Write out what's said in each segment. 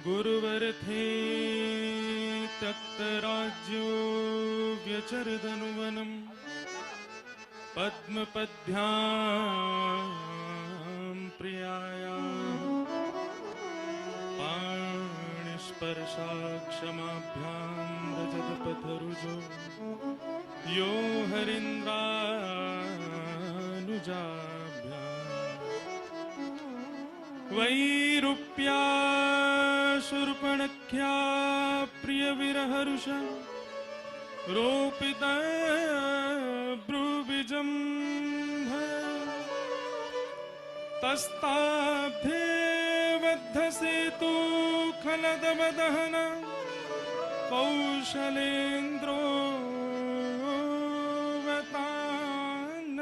गुरुवर थे तक्त राज्यो व्यचरदनुवनम पद्मपद्भ्यां प्रियाया पाणिस्पर्शाक्षमाभ्यां रजतपथरुजो यो हरीन्द्रानुजाभ्यां वैरूप्या शूर्पणख्या प्रियविरहरुष रोपित ब्रूबिजं तस्ताब्धे बद्धसेतु खलदवदहन कौशलेन्द्रो वतान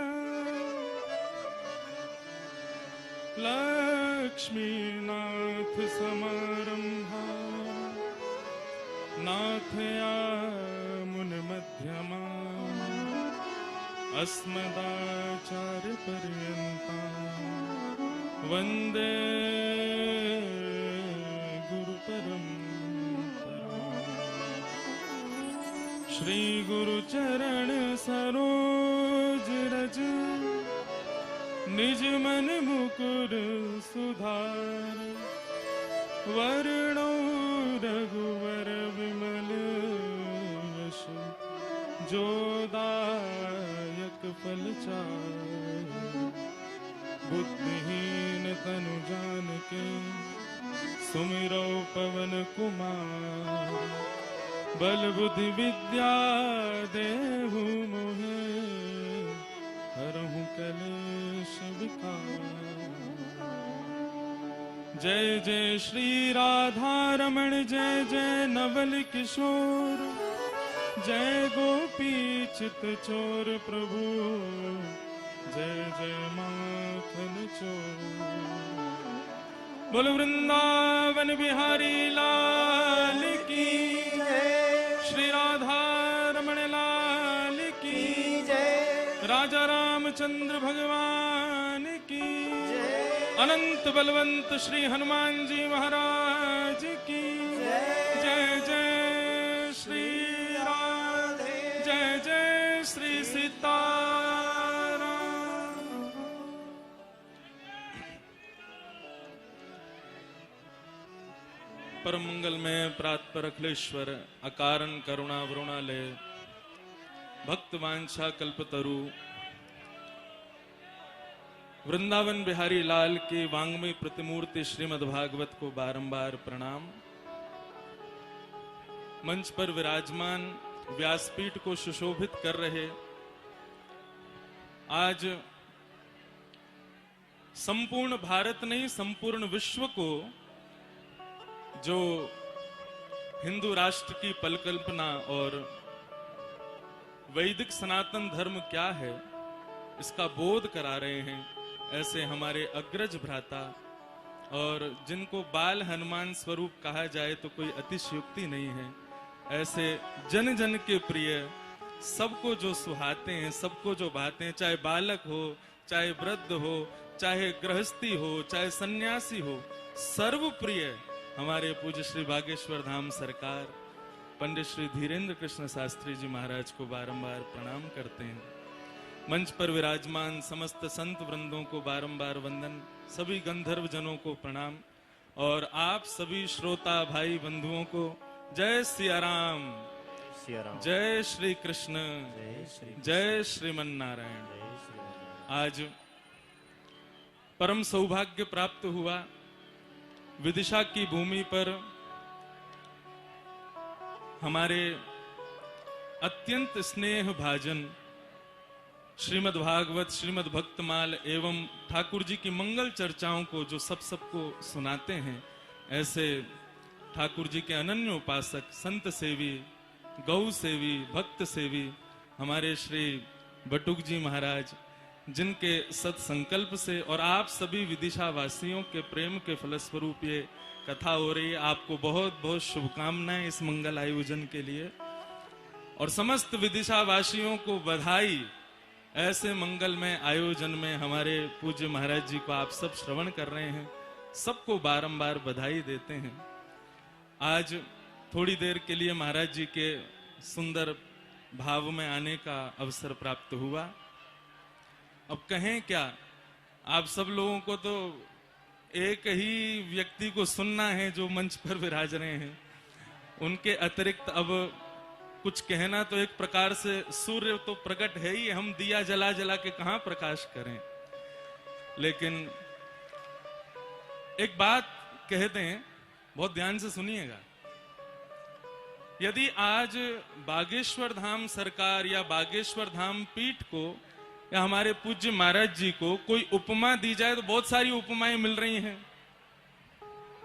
लक्ष्मीनाथ समारंभा नाथया मुनिमध्यमा अस्मदाचार्यपर्यन्ता वन्दे गुरुपरम्परा। श्री गुरुचरण सरोज रज निज मन मुकुर सुधार वर्णो रघुवर विमल यश जोदायक फलचार बुद्धिहीन तनु जानिके सुमिरो पवन कुमार बल बुद्धि विद्या देहु मोहे हरहु कलेश विकार। जय जय श्री राधा रमण जय जय नवल किशोर जय गोपी चित चोर प्रभु जय जय माखन चोर। बोल वृंदावन बिहारी लाल की जय श्री राधा रमण लाल की जय राजा रामचंद्र भगवान की जय अनंत बलवंत श्री हनुमान जी महाराज की जय जय श्री राधे जय जय श्री सीताराम। परम मंगल में प्रातपर अखिलेश्वर अकारण करुणा वरुणालय भक्त वांछा कल्पतरु वृंदावन बिहारी लाल के वांग्मय प्रतिमूर्ति श्रीमद् भागवत को बारंबार प्रणाम। मंच पर विराजमान व्यासपीठ को सुशोभित कर रहे आज संपूर्ण भारत नहीं संपूर्ण विश्व को जो हिंदू राष्ट्र की परिकल्पना और वैदिक सनातन धर्म क्या है इसका बोध करा रहे हैं, ऐसे हमारे अग्रज भ्राता और जिनको बाल हनुमान स्वरूप कहा जाए तो कोई अतिशयोक्ति नहीं है, ऐसे जन जन के प्रिय सबको जो सुहाते हैं सबको जो भाते हैं, चाहे बालक हो चाहे वृद्ध हो चाहे गृहस्थी हो चाहे सन्यासी हो, सर्व प्रिय हमारे पूज्य श्री बागेश्वर धाम सरकार पंडित श्री धीरेन्द्र कृष्ण शास्त्री जी महाराज को बारंबार प्रणाम करते हैं। मंच पर विराजमान समस्त संत वृंदों को बारंबार वंदन, सभी गंधर्व जनों को प्रणाम और आप सभी श्रोता भाई बंधुओं को जय सिया राम, जय श्री कृष्ण, जय श्रीमन नारायण। आज परम सौभाग्य प्राप्त हुआ विदिशा की भूमि पर हमारे अत्यंत स्नेह भाजन श्रीमद् भागवत श्रीमद् भक्तमाल एवं ठाकुर जी की मंगल चर्चाओं को जो सबको सुनाते हैं, ऐसे ठाकुर जी के अनन्य उपासक संत सेवी गौ सेवी भक्त सेवी हमारे श्री बटुक जी महाराज, जिनके सत्संकल्प से और आप सभी विदिशा वासियों के प्रेम के फलस्वरूप ये कथा हो रही है। आपको बहुत बहुत शुभकामनाएं इस मंगल आयोजन के लिए और समस्त विदिशा वासियों को बधाई। ऐसे मंगलमय आयोजन में हमारे पूज्य महाराज जी को आप सब श्रवण कर रहे हैं, सबको बारंबार बधाई देते हैं। आज थोड़ी देर के लिए महाराज जी के सुंदर भाव में आने का अवसर प्राप्त हुआ। अब कहें क्या, आप सब लोगों को तो एक ही व्यक्ति को सुनना है जो मंच पर विराज रहे हैं। उनके अतिरिक्त अब कुछ कहना तो एक प्रकार से, सूर्य तो प्रकट है ही, हम दिया जला जला के कहां प्रकाश करें। लेकिन एक बात कहते हैं, बहुत ध्यान से सुनिएगा। यदि आज बागेश्वर धाम सरकार या बागेश्वर धाम पीठ को या हमारे पूज्य महाराज जी को कोई उपमा दी जाए तो बहुत सारी उपमाएं मिल रही हैं।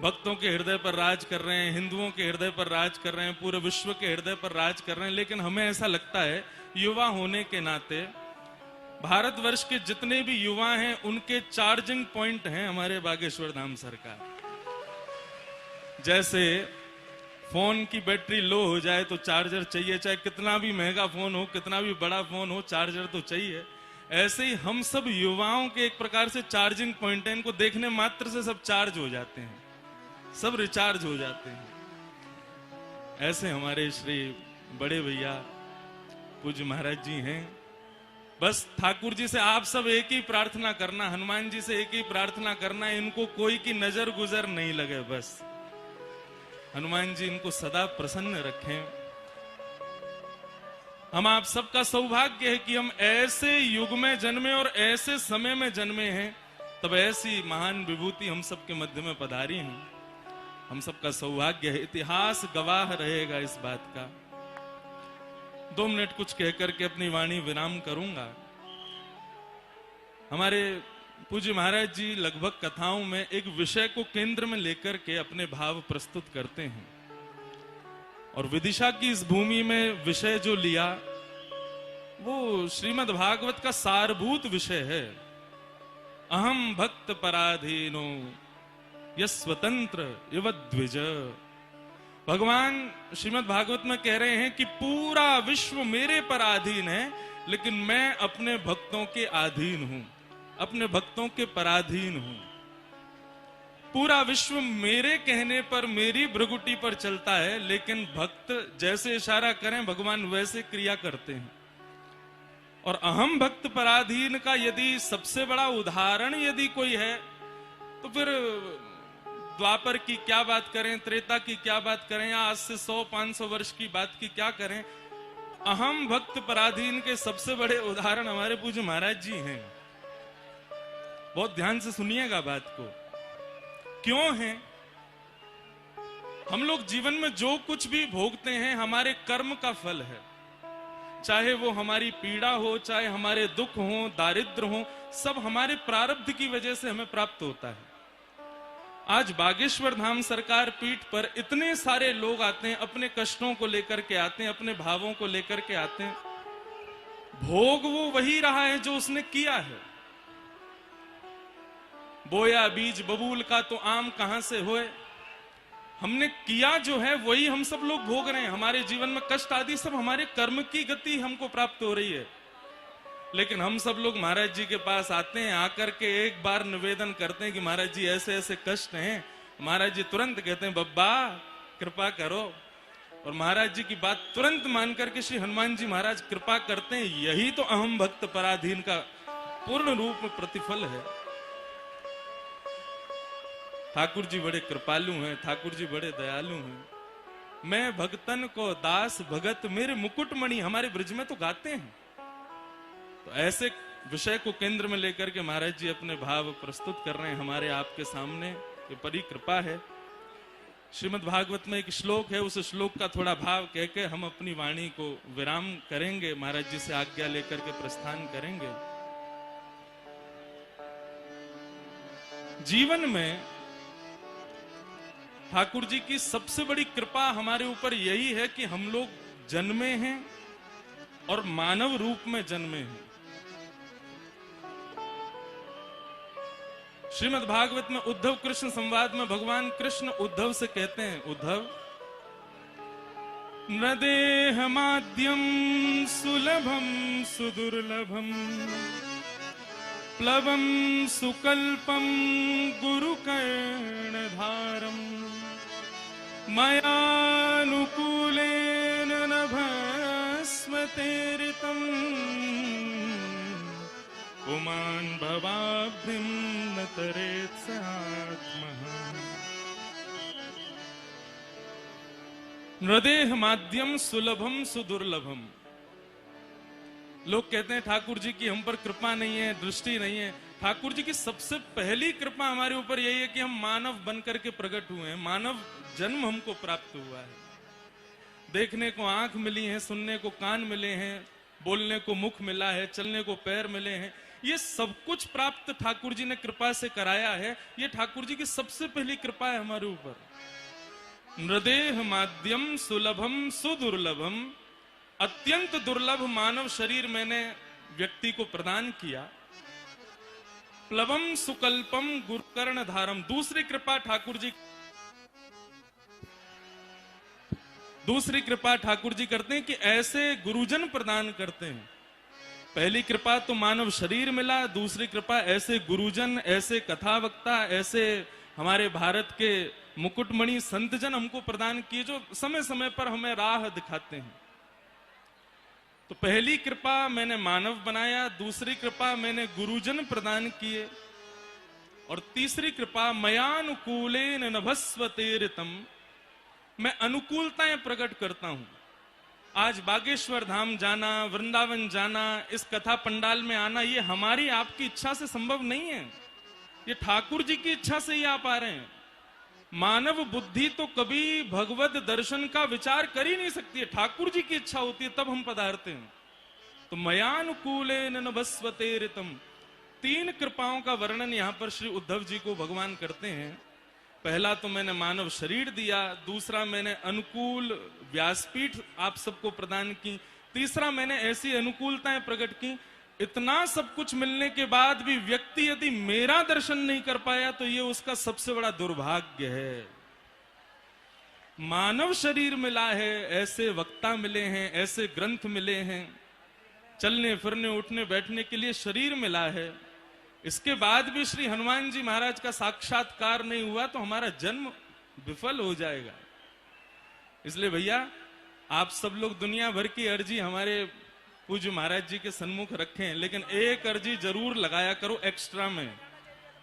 भक्तों के हृदय पर राज कर रहे हैं, हिंदुओं के हृदय पर राज कर रहे हैं, पूरे विश्व के हृदय पर राज कर रहे हैं। लेकिन हमें ऐसा लगता है, युवा होने के नाते, भारतवर्ष के जितने भी युवा हैं उनके चार्जिंग पॉइंट हैं हमारे बागेश्वर धाम सरकार। जैसे फोन की बैटरी लो हो जाए तो चार्जर चाहिए, चाहे कितना भी महंगा फोन हो, कितना भी बड़ा फोन हो, चार्जर तो चाहिए। ऐसे ही हम सब युवाओं के एक प्रकार से चार्जिंग पॉइंट है। इनको देखने मात्र से सब चार्ज हो जाते हैं, सब रिचार्ज हो जाते हैं। ऐसे हमारे श्री बड़े भैया पूज्य महाराज जी हैं। बस ठाकुर जी से आप सब एक ही प्रार्थना करना, हनुमान जी से एक ही प्रार्थना करना, इनको कोई की नजर गुजर नहीं लगे। बस हनुमान जी इनको सदा प्रसन्न रखें। हम आप सबका सौभाग्य है कि हम ऐसे युग में जन्मे और ऐसे समय में जन्मे हैं, तब ऐसी महान विभूति हम सबके मध्य में पधारी हैं। हम सबका सौभाग्य है, इतिहास गवाह रहेगा इस बात का। 2 मिनट कुछ कहकर के अपनी वाणी विराम करूंगा। हमारे पूज्य महाराज जी लगभग कथाओं में एक विषय को केंद्र में लेकर के अपने भाव प्रस्तुत करते हैं, और विदिशा की इस भूमि में विषय जो लिया वो श्रीमद् भागवत का सारभूत विषय है। अहम भक्त पराधीनो यस्वतंत्र इव द्विज। भगवान श्रीमद् भागवत में कह रहे हैं कि पूरा विश्व मेरे पर अधीन है, लेकिन मैं अपने भक्तों के अधीन हूं, अपने भक्तों के पराधीन हूं। पूरा विश्व मेरे कहने पर, मेरी भृगुटी पर चलता है, लेकिन भक्त जैसे इशारा करें भगवान वैसे क्रिया करते हैं। और अहम भक्त पराधीन का यदि सबसे बड़ा उदाहरण यदि कोई है तो फिर द्वापर की क्या बात करें, त्रेता की क्या बात करें, या आज से 100-500 वर्ष की बात की क्या करें। अहम भक्त पराधीन के सबसे बड़े उदाहरण हमारे पूज्य महाराज जी हैं। बहुत ध्यान से सुनिएगा बात को। क्यों है? हम लोग जीवन में जो कुछ भी भोगते हैं हमारे कर्म का फल है। चाहे वो हमारी पीड़ा हो, चाहे हमारे दुख हो, दारिद्र हो, सब हमारे प्रारब्ध की वजह से हमें प्राप्त होता है। आज बागेश्वर धाम सरकार पीठ पर इतने सारे लोग आते हैं, अपने कष्टों को लेकर के आते हैं, अपने भावों को लेकर के आते हैं। भोग वो वही रहा है जो उसने किया है। बोया बीज बबूल का तो आम कहां से होए। हमने किया जो है वही हम सब लोग भोग रहे हैं। हमारे जीवन में कष्ट आदि सब हमारे कर्म की गति हमको प्राप्त हो रही है। लेकिन हम सब लोग महाराज जी के पास आते हैं, आकर के एक बार निवेदन करते हैं कि महाराज जी ऐसे ऐसे कष्ट हैं। महाराज जी तुरंत कहते हैं बब्बा कृपा करो, और महाराज जी की बात तुरंत मान करके श्री हनुमान जी महाराज कृपा करते हैं। यही तो अहम भक्त पराधीन का पूर्ण रूप में प्रतिफल है। ठाकुर जी बड़े कृपालु हैं, ठाकुर जी बड़े दयालु हैं। मैं भक्तन को दास भगत मेरे मुकुटमणि, हमारे ब्रज में तो गाते हैं। तो ऐसे विषय को केंद्र में लेकर के महाराज जी अपने भाव प्रस्तुत कर रहे हैं हमारे आपके सामने। ये बड़ी कृपा है। श्रीमद् भागवत में एक श्लोक है, उस श्लोक का थोड़ा भाव कह के हम अपनी वाणी को विराम करेंगे, महाराज जी से आज्ञा लेकर के प्रस्थान करेंगे। जीवन में ठाकुर जी की सबसे बड़ी कृपा हमारे ऊपर यही है कि हम लोग जन्मे हैं और मानव रूप में जन्मे हैं। श्रीमद् भागवत में उद्धव कृष्ण संवाद में भगवान कृष्ण उद्धव से कहते हैं, उद्धव न देह माध्यम सुलभम सुदुर्लभम प्लवम सुकल्पम गुरु कर्णधारम मयानुकूलेन न भस्मतेरितम् पुमान् भवाब्धिं न तरेत् स आत्मः। नृदेह माध्यम सुलभम सुदुर्लभम। लोग कहते हैं ठाकुर जी की हम पर कृपा नहीं है, दृष्टि नहीं है। ठाकुर जी की सबसे पहली कृपा हमारे ऊपर यही है कि हम मानव बनकर के प्रकट हुए हैं, मानव जन्म हमको प्राप्त हुआ है। देखने को आंख मिली है, सुनने को कान मिले हैं, बोलने को मुख मिला है, चलने को पैर मिले हैं। ये सब कुछ प्राप्त ठाकुर जी ने कृपा से कराया है। ये ठाकुर जी की सबसे पहली कृपा है हमारे ऊपर। नृदेह माध्यम सुलभम सुदुर्लभम। अत्यंत दुर्लभ मानव शरीर मैंने व्यक्ति को प्रदान किया। प्लवम सुकल्पम गुरुकर्ण धारम। दूसरी कृपा ठाकुर जी करते हैं कि ऐसे गुरुजन प्रदान करते हैं। पहली कृपा तो मानव शरीर मिला, दूसरी कृपा ऐसे गुरुजन, ऐसे कथावक्ता, ऐसे हमारे भारत के मुकुटमणि संतजन हमको प्रदान किए जो समय समय पर हमें राह दिखाते हैं। तो पहली कृपा मैंने मानव बनाया, दूसरी कृपा मैंने गुरुजन प्रदान किए, और तीसरी कृपा मयानुकूलेन नभस्वतेरितम। मैं अनुकूलताएं प्रकट करता हूं। आज बागेश्वर धाम जाना, वृंदावन जाना, इस कथा पंडाल में आना, ये हमारी आपकी इच्छा से संभव नहीं है। ये ठाकुर जी की इच्छा से ही आप आ रहे हैं। मानव बुद्धि तो कभी भगवत दर्शन का विचार कर ही नहीं सकती है। ठाकुर जी की इच्छा होती है तब हम पधारते हैं। तो मयानुकूलेन नभस्वतेरितम। तीन कृपाओं का वर्णन यहां पर श्री उद्धव जी को भगवान करते हैं। पहला तो मैंने मानव शरीर दिया, दूसरा मैंने अनुकूल व्यासपीठ आप सबको प्रदान की, तीसरा मैंने ऐसी अनुकूलताएं प्रकट की। इतना सब कुछ मिलने के बाद भी व्यक्ति यदि मेरा दर्शन नहीं कर पाया तो ये उसका सबसे बड़ा दुर्भाग्य है। मानव शरीर मिला है, ऐसे वक्ता मिले हैं, ऐसे ग्रंथ मिले हैं, चलने फिरने उठने बैठने के लिए शरीर मिला है, इसके बाद भी श्री हनुमान जी महाराज का साक्षात्कार नहीं हुआ तो हमारा जन्म विफल हो जाएगा। इसलिए भैया आप सब लोग दुनिया भर की अर्जी हमारे पूज्य महाराज जी के सन्मुख रखें, लेकिन एक अर्जी जरूर लगाया करो एक्स्ट्रा में,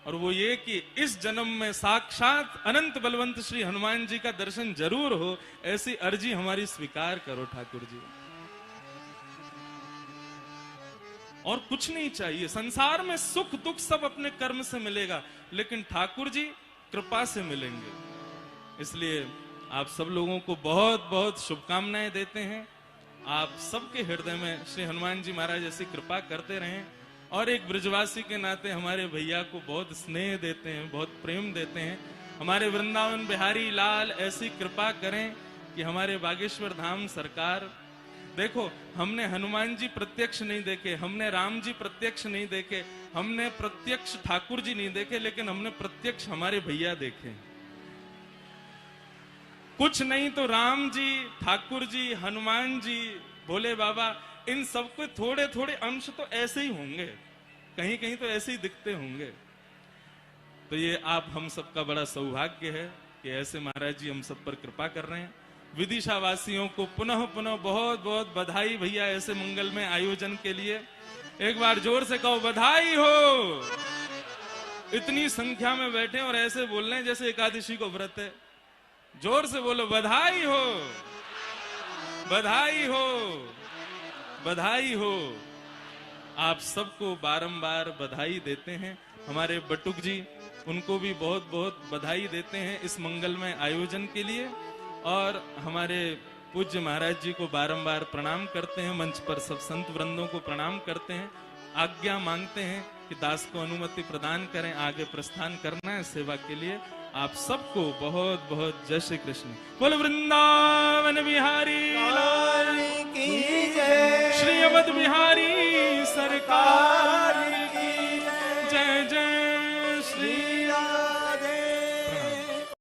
और वो ये कि इस जन्म में साक्षात अनंत बलवंत श्री हनुमान जी का दर्शन जरूर हो। ऐसी अर्जी हमारी स्वीकार करो ठाकुर जी। और कुछ नहीं चाहिए संसार में, सुख दुख सब अपने कर्म से मिलेगा, लेकिन ठाकुर जी कृपा से मिलेंगे। इसलिए आप सब लोगों को बहुत बहुत शुभकामनाएं देते हैं। आप सबके हृदय में श्री हनुमान जी महाराज ऐसी कृपा करते रहें, और एक ब्रजवासी के नाते हमारे भैया को बहुत स्नेह देते हैं, बहुत प्रेम देते हैं। हमारे वृंदावन बिहारी लाल ऐसी कृपा करें कि हमारे बागेश्वर धाम सरकार, देखो हमने हनुमान जी प्रत्यक्ष नहीं देखे, हमने राम जी प्रत्यक्ष नहीं देखे, हमने प्रत्यक्ष ठाकुर जी नहीं देखे, लेकिन हमने प्रत्यक्ष हमारे भैया देखे। कुछ नहीं तो राम जी, ठाकुर जी, हनुमान जी, भोले बाबा, इन सबके थोड़े थोड़े अंश तो ऐसे ही होंगे, कहीं कहीं तो ऐसे ही दिखते होंगे। तो ये आप हम सबका बड़ा सौभाग्य है कि ऐसे महाराज जी हम सब पर कृपा कर रहे हैं। विदिशा वासियों को पुनः पुनः बहुत बहुत बधाई भैया ऐसे मंगलमय आयोजन के लिए। एक बार जोर से कहो बधाई हो। इतनी संख्या में बैठे और ऐसे बोल रहे हैं जैसे एकादशी को व्रत है। जोर से बोलो बधाई हो, बधाई हो, बधाई हो। आप सबको बारंबार बधाई देते हैं। हमारे बटुक जी, उनको भी बहुत बहुत बधाई देते हैं इस मंगलमय आयोजन के लिए, और हमारे पूज्य महाराज जी को बारंबार प्रणाम करते हैं। मंच पर सब संत वृंदों को प्रणाम करते हैं, आज्ञा मांगते हैं कि दास को अनुमति प्रदान करें, आगे प्रस्थान करना है सेवा के लिए। आप सबको बहुत बहुत जय श्री कृष्ण। बोल वृंदावन बिहारी लाल की जय, श्री अवध बिहारी सरकार।